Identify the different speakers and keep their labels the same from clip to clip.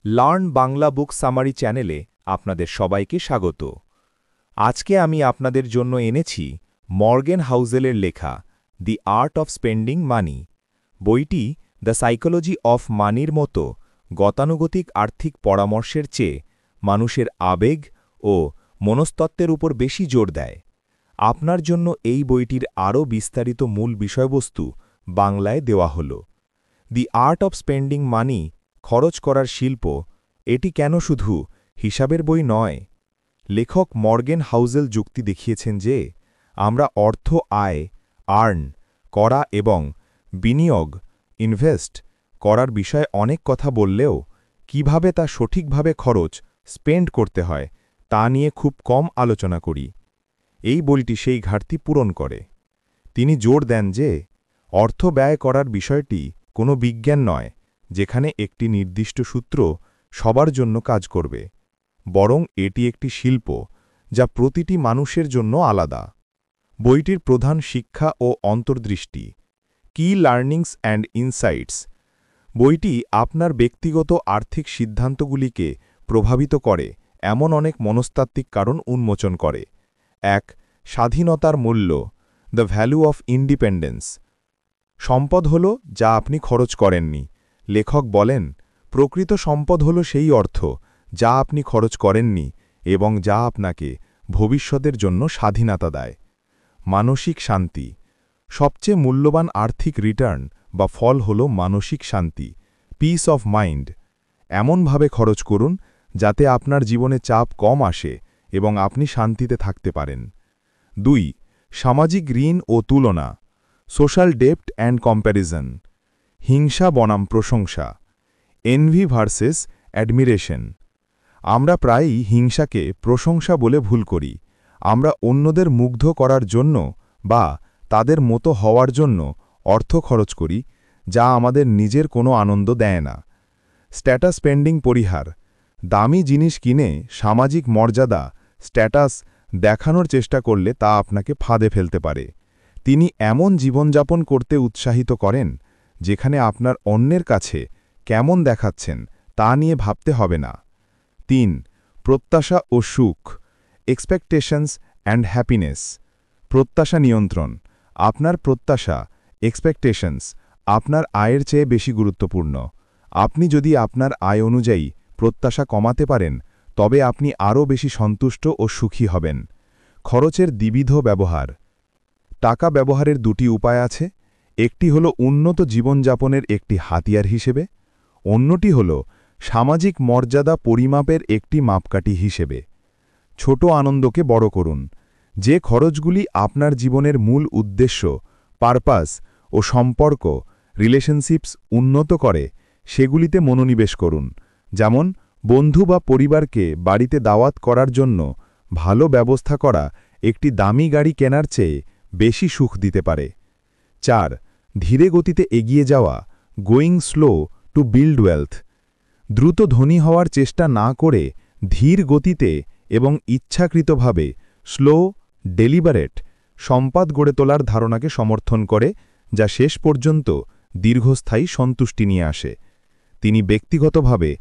Speaker 1: Learn Bangla বুক summary চ্যানেলে আপনাদের সবাইকে স্বাগত। আজকে আমি আপনাদের জন্য এনেছি মর্গেন হাউজেলের লেখা দি আর্ট অফ স্পেন্ডিং মানি। বইটি দ্য সাইকোলজি অফ মানির মতো গতানুগতিক আর্থিক পরামর্শের চেয়ে মানুষের আবেগ ও মনস্তত্ত্বের উপর বেশি জোর দেয়। আপনার জন্য এই বইটির আরও বিস্তারিত মূল বিষয়বস্তু বাংলায় দেওয়া হল। দি আর্ট অফ স্পেন্ডিং মানি, খরচ করার শিল্প, এটি কেন শুধু হিসাবের বই নয়? লেখক মর্গেন হাউজেল যুক্তি দেখিয়েছেন যে আমরা অর্থ আর্ন করা এবং বিনিয়োগ ইনভেস্ট করার বিষয়ে অনেক কথা বললেও কিভাবে তা সঠিকভাবে স্পেন্ড করতে হয় তা নিয়ে খুব কম আলোচনা করি। এই বইটি সেই ঘাটতি পূরণ করে। তিনি জোর দেন যে অর্থ ব্যয় করার বিষয়টি কোনো বিজ্ঞান নয় যেখানে একটি নির্দিষ্ট সূত্র সবার জন্য কাজ করবে, বরং এটি একটি শিল্প যা প্রতিটি মানুষের জন্য আলাদা। বইটির প্রধান শিক্ষা ও অন্তর্দৃষ্টি, কি লার্নিংস অ্যান্ড ইনসাইটস। বইটি আপনার ব্যক্তিগত আর্থিক সিদ্ধান্তগুলিকে প্রভাবিত করে এমন অনেক মনস্তাত্ত্বিক কারণ উন্মোচন করে। ১. স্বাধীনতার মূল্য, দ্য ভ্যালু অফ ইন্ডিপেন্ডেন্স। সম্পদ হল যা আপনি খরচ করেননি। লেখক বলেন, প্রকৃত সম্পদ হল সেই অর্থ যা আপনি খরচ করেননি এবং যা আপনাকে ভবিষ্যতের জন্য স্বাধীনতা দেয়। মানসিক শান্তি, সবচেয়ে মূল্যবান আর্থিক রিটার্ন বা ফল হল মানসিক শান্তি, পিস অফ মাইন্ড। এমনভাবে খরচ করুন যাতে আপনার জীবনে চাপ কম আসে এবং আপনি শান্তিতে থাকতে পারেন। ২. সামাজিক ঋণ ও তুলনা, সোশ্যাল ডেপ্ট অ্যান্ড কম্প্যারিজন। হিংসা বনাম প্রশংসা, এনভি ভার্সেস অ্যাডমিরেশন। আমরা প্রায়ই হিংসাকে প্রশংসা বলে ভুল করি। আমরা অন্যদের মুগ্ধ করার জন্য বা তাদের মতো হওয়ার জন্য অর্থ খরচ করি, যা আমাদের নিজের কোনো আনন্দ দেয় না। স্ট্যাটাস স্পেন্ডিং পরিহার, দামি জিনিস কিনে সামাজিক মর্যাদা স্ট্যাটাস দেখানোর চেষ্টা করলে তা আপনাকে ফাঁদে ফেলতে পারে। তিনি এমন জীবনযাপন করতে উৎসাহিত করেন যেখানে আপনার অন্যের কাছে কেমন দেখাচ্ছেন তা নিয়ে ভাবতে হবে না। ৩. প্রত্যাশা ও সুখ, এক্সপেকটেশনস অ্যান্ড হ্যাপিনেস। প্রত্যাশা নিয়ন্ত্রণ, আপনার প্রত্যাশা এক্সপেকটেশনস আপনার আয়ের চেয়ে বেশি গুরুত্বপূর্ণ। আপনি যদি আপনার আয় অনুযায়ী প্রত্যাশা কমাতে পারেন তবে আপনি আরও বেশি সন্তুষ্ট ও সুখী হবেন। খরচের দ্বিবিধ ব্যবহার, টাকা ব্যবহারের দুটি উপায় আছে। একটি হল উন্নত জীবনযাপনের একটি হাতিয়ার হিসেবে, অন্যটি হল সামাজিক মর্যাদা পরিমাপের একটি মাপকাঠি হিসেবে। ছোট আনন্দকে বড় করুন। যে খরচগুলি আপনার জীবনের মূল উদ্দেশ্য, পারপাস ও সম্পর্ক রিলেশনশিপস উন্নত করে সেগুলিতে মনোনিবেশ করুন। যেমন বন্ধু বা পরিবারকে বাড়িতে দাওয়াত করার জন্য ভালো ব্যবস্থা করা একটি দামি গাড়ি কেনার চেয়ে বেশি সুখ দিতে পারে। ৪. ধীরে গতিতে এগিয়ে যাওয়া, going slow to build wealth. দ্রুত ধনী হওয়ার চেষ্টা না করে ধীর গতিতে এবং ইচ্ছাকৃতভাবে স্লো ডেলিবারেট সম্পদ গড়ে তোলার ধারণাকে সমর্থন করে, যা শেষ পর্যন্ত দীর্ঘস্থায়ী সন্তুষ্টি নিয়ে আসে। তিনি ব্যক্তিগতভাবে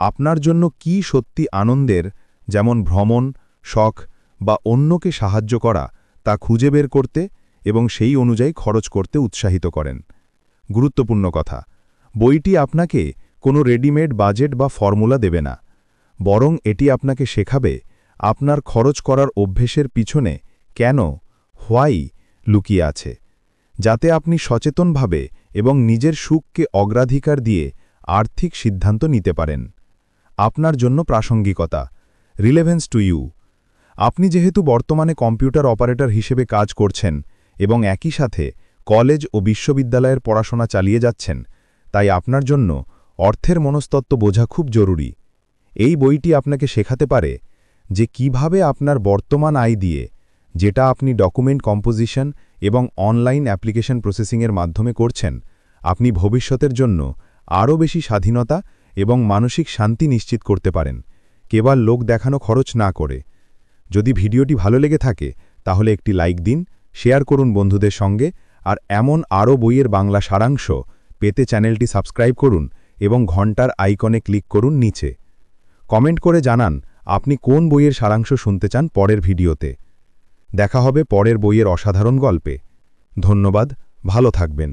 Speaker 1: আপনার জন্য কি সত্যি আনন্দের, যেমন ভ্রমণ, শখ বা অন্যকে সাহায্য করা, তা খুঁজে বের করতে এবং সেই অনুযায়ী খরচ করতে উৎসাহিত করেন। গুরুত্বপূর্ণ কথা, বইটি আপনাকে কোনো রেডিমেড বাজেট বা ফর্মুলা দেবে না, বরং এটি আপনাকে শেখাবে আপনার খরচ করার অভ্যেসের পিছনে কেন, হোয়াই লুকিয়ে আছে, যাতে আপনি সচেতনভাবে এবং নিজের সুখকে অগ্রাধিকার দিয়ে আর্থিক সিদ্ধান্ত নিতে পারেন। আপনার জন্য প্রাসঙ্গিকতা, রিলেভেন্স টু ইউ। আপনি যেহেতু বর্তমানে কম্পিউটার অপারেটর হিসেবে কাজ করছেন এবং একই সাথে কলেজ ও বিশ্ববিদ্যালয়ের পড়াশোনা চালিয়ে যাচ্ছেন, তাই আপনার জন্য অর্থের মনস্তত্ত্ব বোঝা খুব জরুরি। এই বইটি আপনাকে শেখাতে পারে যে কিভাবে আপনার বর্তমান আয় দিয়ে, যেটা আপনি ডকুমেন্ট কম্পোজিশন এবং অনলাইন অ্যাপ্লিকেশন প্রসেসিংয়ের মাধ্যমে করছেন, আপনি ভবিষ্যতের জন্য আরও বেশি স্বাধীনতা এবং মানসিক শান্তি নিশ্চিত করতে পারেন, কেবল লোক দেখানো খরচ না করে। যদি ভিডিওটি ভালো লেগে থাকে তাহলে একটি লাইক দিন, শেয়ার করুন বন্ধুদের সঙ্গে, আর এমন আরও বইয়ের বাংলা সারাংশ পেতে চ্যানেলটি সাবস্ক্রাইব করুন এবং ঘন্টার আইকনে ক্লিক করুন নিচে।
Speaker 2: কমেন্ট করে জানান আপনি কোন বইয়ের সারাংশ শুনতে চান পরের ভিডিওতে। দেখা হবে পরের বইয়ের অসাধারণ গল্পে। ধন্যবাদ, ভালো থাকবেন।